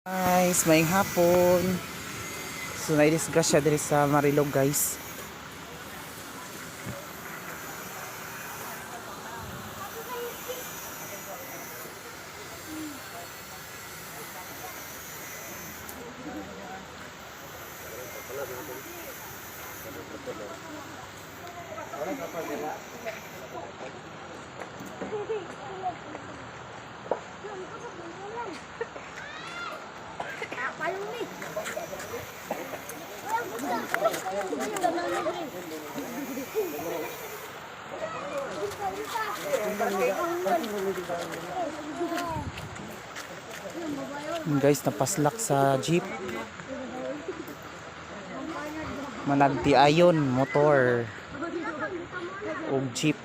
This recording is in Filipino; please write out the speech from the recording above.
Guys, maayong hapon. So naidisgrasya diri sa Marilog, guys. Guys, napaslak sa jeep. Managti ayon motor ug jeep.